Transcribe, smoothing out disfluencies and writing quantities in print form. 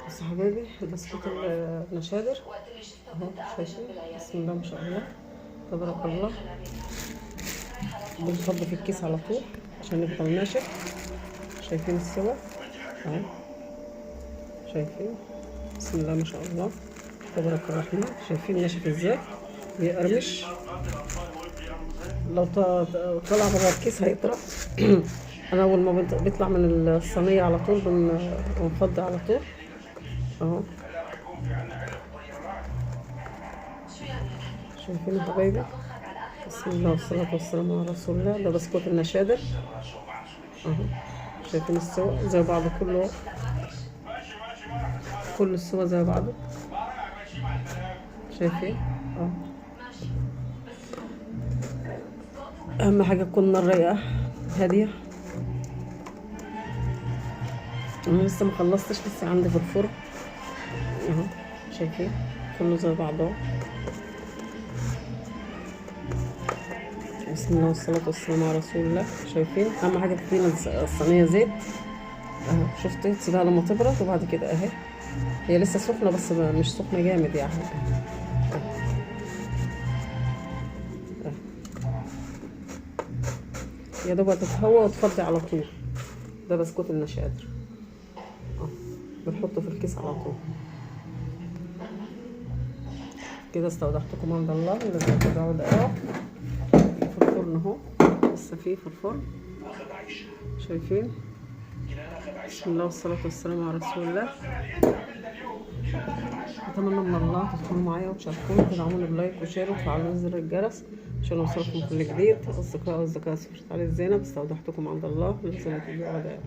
بصوا حبايبي بسكوت النشادر اهو، شايفين؟ بسم الله ما شاء الله تبارك الله. بنفضي في الكيس على طول عشان يفضل ناشف. شايفين السوا اهو، شايفين؟ بسم الله ما شاء الله تبارك الرحمن. شايفين ناشف ازاي؟ بيقرمش. لو طلع بره الكيس هيطرى. انا اول ما بيطلع من الصينيه على طول بنفضي على طول اهو. شايفين يا حبايبي؟ بسم الله والصلاة والسلام على رسول الله. ده بسكوت النشادر اهو. شايفين السوا زي بعضه كله، كل السوا زي بعضه. شايفين اهو. اهم حاجة تكون النار رايقة هادية. انا لسه مخلصتش، لسه عندي في الفرن اهو. شايفين كله زي بعضه. بسم الله والصلاة والسلام على رسول الله. شايفين؟ أهم حاجة تدينا الصينية زيت أهو. شفتي؟ تسيبها لما تبرد وبعد كده أهي. هي لسه سخنة بس مش سخنة جامد يعني أهو. يا دوب تتهوى وتفضي على طول. ده بسكوت النشادر أهو، بنحطه في الكيس على طول كده. استودعتكم عند الله. لازم تدعوا دقايق في الفرن اهو، لسه فيه في الفرن. شايفين؟ بسم الله والصلاة والسلام على رسول الله. اتمنى من الله تدخلوا معايا وتشاركوني، تدعموني بلايك وشير وتفعلوا زر الجرس عشان يوصلكم كل جديد. اصدقائي واصدقائي سفرة علي زينب. استودعتكم عند الله. لازم تدعوا دقايق.